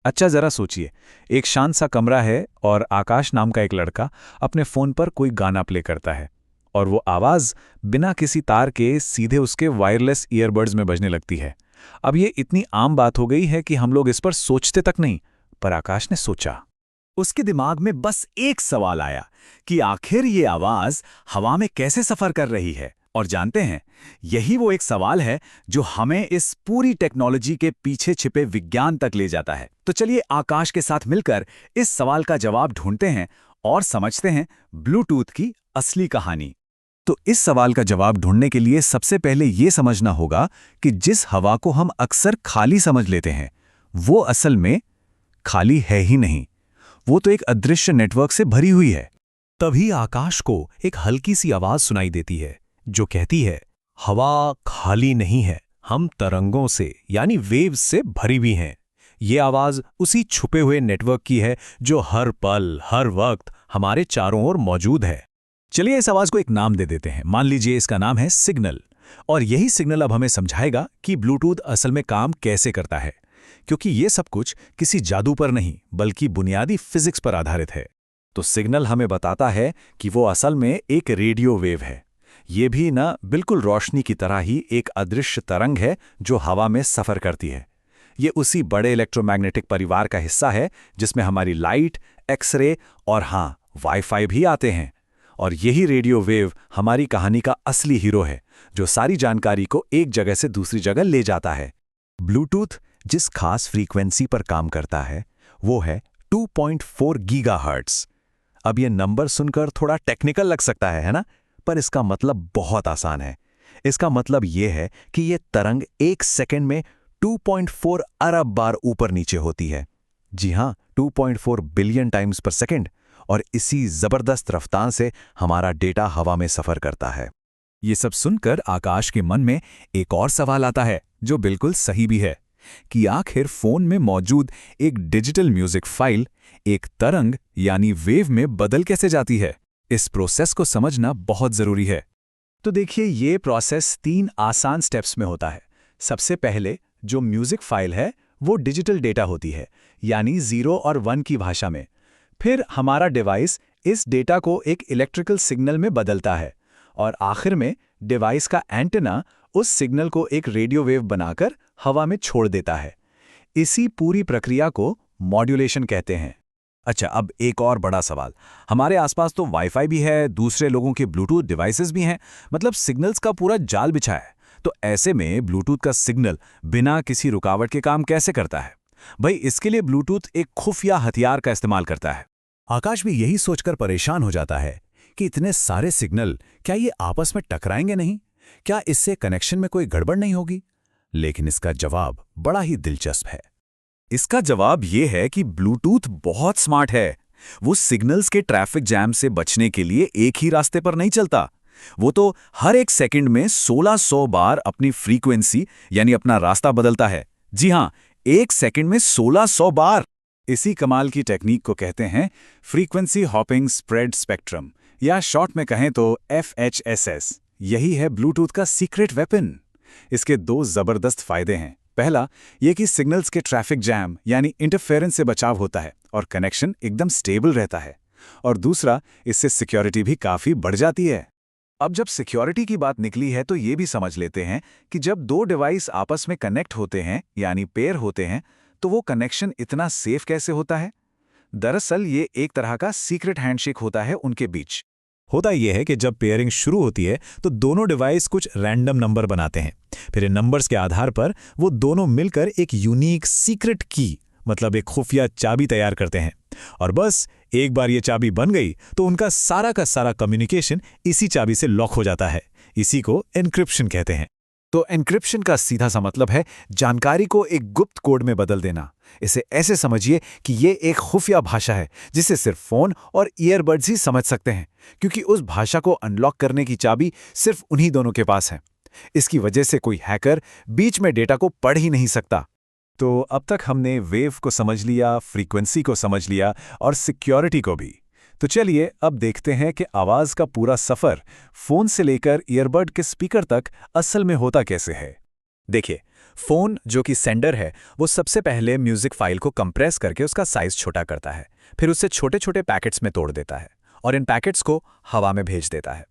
अच्छा जरा सोचिए, एक शांत सा कमरा है और आकाश नाम का एक लड़का अपने फोन पर कोई गाना प्ले करता है और वो आवाज बिना किसी तार के सीधे उसके वायरलेस ईयरबड्स में बजने लगती है। अब ये इतनी आम बात हो गई है कि हम लोग इस पर सोचते तक नहीं, पर आकाश ने सोचा। उसके दिमाग में बस एक सवाल आया कि आखिर ये आवाज हवा में कैसे सफर कर रही है। और जानते हैं, यही वो एक सवाल है जो हमें इस पूरी टेक्नोलॉजी के पीछे छिपे विज्ञान तक ले जाता है। तो चलिए आकाश के साथ मिलकर इस सवाल का जवाब ढूंढते हैं और समझते हैं ब्लूटूथ की असली कहानी। तो इस सवाल का जवाब ढूंढने के लिए सबसे पहले ये समझना होगा कि जिस हवा को हम अक्सर खाली समझ लेते हैं, वो असल में खाली है ही नहीं। वो तो एक अदृश्य नेटवर्क से भरी हुई है। तभी आकाश को एक हल्की सी आवाज सुनाई देती है जो कहती है, हवा खाली नहीं है, हम तरंगों से यानी वेव्स से भरी हुई हैं। ये आवाज उसी छुपे हुए नेटवर्क की है जो हर पल हर वक्त हमारे चारों ओर मौजूद है। चलिए इस आवाज को एक नाम दे देते हैं। मान लीजिए इसका नाम है सिग्नल। और यही सिग्नल अब हमें समझाएगा कि ब्लूटूथ असल में काम कैसे करता है, क्योंकि ये सब कुछ किसी जादू पर नहीं बल्कि बुनियादी फिजिक्स पर आधारित है। तो सिग्नल हमें बताता है कि वो असल में एक रेडियो वेव है। ये भी ना बिल्कुल रोशनी की तरह ही एक अदृश्य तरंग है जो हवा में सफर करती है। ये उसी बड़े इलेक्ट्रोमैग्नेटिक परिवार का हिस्सा है जिसमें हमारी लाइट, एक्सरे और हाँ, वाईफाई भी आते हैं। और यही रेडियो वेव हमारी कहानी का असली हीरो है जो सारी जानकारी को एक जगह से दूसरी जगह ले जाता है। ब्लूटूथ जिस खास फ्रीक्वेंसी पर काम करता है वो है 2.4 गीगाहर्ट्ज। अब ये नंबर सुनकर थोड़ा टेक्निकल लग सकता है ना? पर इसका मतलब बहुत आसान है। इसका मतलब ये है कि ये तरंग एक सेकंड में 2.4 अरब बार ऊपर नीचे होती है। जी हाँ, 2.4 बिलियन टाइम्स पर सेकंड। और इसी जबरदस्त रफ्तार से हमारा डेटा हवा में सफर करता है। ये सब सुनकर आकाश के मन में एक और सवाल आता है जो बिल्कुल सही भी है कि आखिर फोन में मौजूद एक डिजिटल म्यूजिक फाइल एक तरंग यानी वेव में बदल कैसे जाती है। इस प्रोसेस को समझना बहुत जरूरी है। तो देखिए, ये प्रोसेस 3 आसान स्टेप्स में होता है। सबसे पहले जो म्यूजिक फाइल है वो डिजिटल डेटा होती है, यानी 0 और 1 की भाषा में। फिर हमारा डिवाइस इस डेटा को एक इलेक्ट्रिकल सिग्नल में बदलता है और आखिर में डिवाइस का एंटेना उस सिग्नल को एक रेडियो वेव बनाकर हवा में छोड़ देता है। इसी पूरी प्रक्रिया को मॉड्यूलेशन कहते हैं। अच्छा, अब एक और बड़ा सवाल। हमारे आसपास तो वाईफाई भी है, दूसरे लोगों के ब्लूटूथ डिवाइसेस भी हैं, मतलब सिग्नल्स का पूरा जाल बिछा है। तो ऐसे में ब्लूटूथ का सिग्नल बिना किसी रुकावट के काम कैसे करता है? भाई, इसके लिए ब्लूटूथ एक खुफिया हथियार का इस्तेमाल करता है। आकाश भी यही सोचकर परेशान हो जाता है कि इतने सारे सिग्नल, क्या ये आपस में टकराएंगे नहीं? क्या इससे कनेक्शन में कोई गड़बड़ नहीं होगी? लेकिन इसका जवाब बड़ा ही दिलचस्प है। इसका जवाब ये है कि ब्लूटूथ बहुत स्मार्ट है। वो सिग्नल्स के ट्रैफिक जैम से बचने के लिए एक ही रास्ते पर नहीं चलता। वो तो हर एक सेकंड में 1600 बार अपनी फ्रीक्वेंसी यानी अपना रास्ता बदलता है। जी हां, एक सेकंड में 1600 बार। इसी कमाल की टेक्निक को कहते हैं फ्रीक्वेंसी हॉपिंग स्प्रेड स्पेक्ट्रम, या शॉर्ट में कहें तो FHSS। यही है ब्लूटूथ का सीक्रेट वेपन। इसके 2 जबरदस्त फायदे हैं। पहला, ये कि सिग्नल्स के ट्रैफिक जैम यानी इंटरफेरेंस से बचाव होता है और कनेक्शन एकदम स्टेबल रहता है। और दूसरा, इससे सिक्योरिटी भी काफी बढ़ जाती है। अब जब सिक्योरिटी की बात निकली है तो ये भी समझ लेते हैं कि जब 2 डिवाइस आपस में कनेक्ट होते हैं यानी पेयर होते हैं, तो वो कनेक्शन इतना सेफ कैसे होता है? दरअसल ये एक तरह का सीक्रेट हैंडशेक होता है उनके बीच। होता यह है कि जब पेयरिंग शुरू होती है तो दोनों डिवाइस कुछ रैंडम नंबर बनाते हैं। फिर इन नंबर्स के आधार पर वो दोनों मिलकर एक यूनिक सीक्रेट की, मतलब एक खुफिया चाबी तैयार करते हैं। और बस एक बार ये चाबी बन गई तो उनका सारा का सारा कम्युनिकेशन इसी चाबी से लॉक हो जाता है। इसी को एन्क्रिप्शन कहते हैं। तो एन्क्रिप्शन का सीधा सा मतलब है जानकारी को एक गुप्त कोड में बदल देना। इसे ऐसे समझिए कि ये एक खुफिया भाषा है जिसे सिर्फ फोन और ईयरबड्स ही समझ सकते हैं, क्योंकि उस भाषा को अनलॉक करने की चाबी सिर्फ उन्हीं दोनों के पास है। इसकी वजह से कोई हैकर बीच में डेटा को पढ़ ही नहीं सकता। तो अब तक हमने वेव को समझ लिया, फ्रीक्वेंसी को समझ लिया और सिक्योरिटी को भी। तो चलिए अब देखते हैं कि आवाज का पूरा सफर फोन से लेकर ईयरबड के स्पीकर तक असल में होता कैसे है। देखिए, फ़ोन जो कि सेंडर है वो सबसे पहले म्यूज़िक फाइल को कंप्रेस करके उसका साइज़ छोटा करता है, फिर उसे छोटे छोटे पैकेट्स में तोड़ देता है और इन पैकेट्स को हवा में भेज देता है।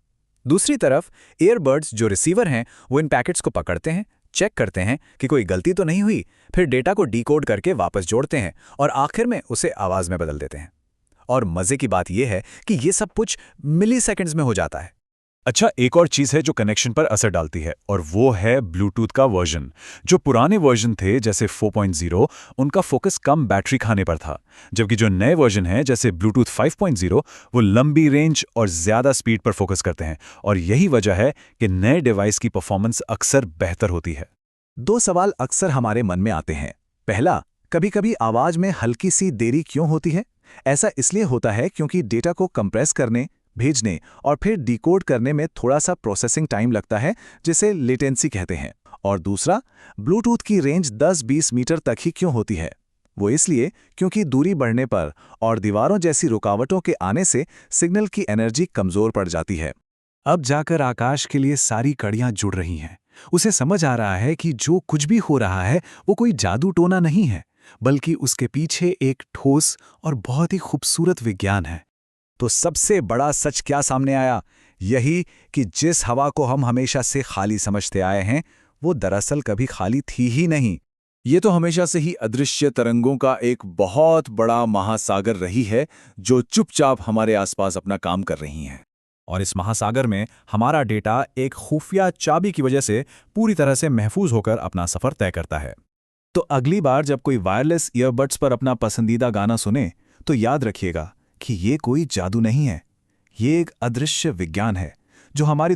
दूसरी तरफ ईयरबड्स जो रिसीवर हैं वो इन पैकेट्स को पकड़ते हैं, चेक करते हैं कि कोई गलती तो नहीं हुई, फिर डेटा को डिकोड करके वापस जोड़ते हैं और आखिर में उसे आवाज़ में बदल देते हैं। और मज़े की बात यह है कि ये सब कुछ मिली सेकेंड्स में हो जाता है। अच्छा, एक और चीज़ है जो कनेक्शन पर असर डालती है, और वो है ब्लूटूथ का वर्जन। जो पुराने वर्जन थे जैसे 4.0, उनका फोकस कम बैटरी खाने पर था, जबकि जो नए वर्जन हैं जैसे ब्लूटूथ 5.0 वो लंबी रेंज और ज़्यादा स्पीड पर फोकस करते हैं, और यही वजह है कि नए डिवाइस की परफॉर्मेंस अक्सर बेहतर होती है। दो सवाल अक्सर हमारे मन में आते हैं। पहला, कभी-कभी आवाज़ में हल्की सी देरी क्यों होती है? ऐसा इसलिए होता है क्योंकि डेटा को कंप्रेस करने, भेजने और फिर डिकोड करने में थोड़ा सा प्रोसेसिंग टाइम लगता है, जिसे लेटेंसी कहते हैं। और दूसरा, ब्लूटूथ की रेंज 10-20 मीटर तक ही क्यों होती है? वो इसलिए क्योंकि दूरी बढ़ने पर और दीवारों जैसी रुकावटों के आने से सिग्नल की एनर्जी कमज़ोर पड़ जाती है। अब जाकर आकाश के लिए सारी कड़ियां जुड़ रही हैं। उसे समझ आ रहा है कि जो कुछ भी हो रहा है वो कोई जादू टोना नहीं है, बल्कि उसके पीछे एक ठोस और बहुत ही खूबसूरत विज्ञान है। तो सबसे बड़ा सच क्या सामने आया? यही कि जिस हवा को हम हमेशा से खाली समझते आए हैं, वो दरअसल कभी खाली थी ही नहीं। ये तो हमेशा से ही अदृश्य तरंगों का एक बहुत बड़ा महासागर रही है, जो चुपचाप हमारे आसपास अपना काम कर रही हैं। और इस महासागर में हमारा डेटा एक खुफिया चाबी की वजह से पूरी तरह से महफूज होकर अपना सफ़र तय करता है। तो अगली बार जब कोई वायरलेस ईयरबड्स पर अपना पसंदीदा गाना सुने, तो याद रखिएगा कि ये कोई जादू नहीं है, ये एक अदृश्य विज्ञान है जो हमारी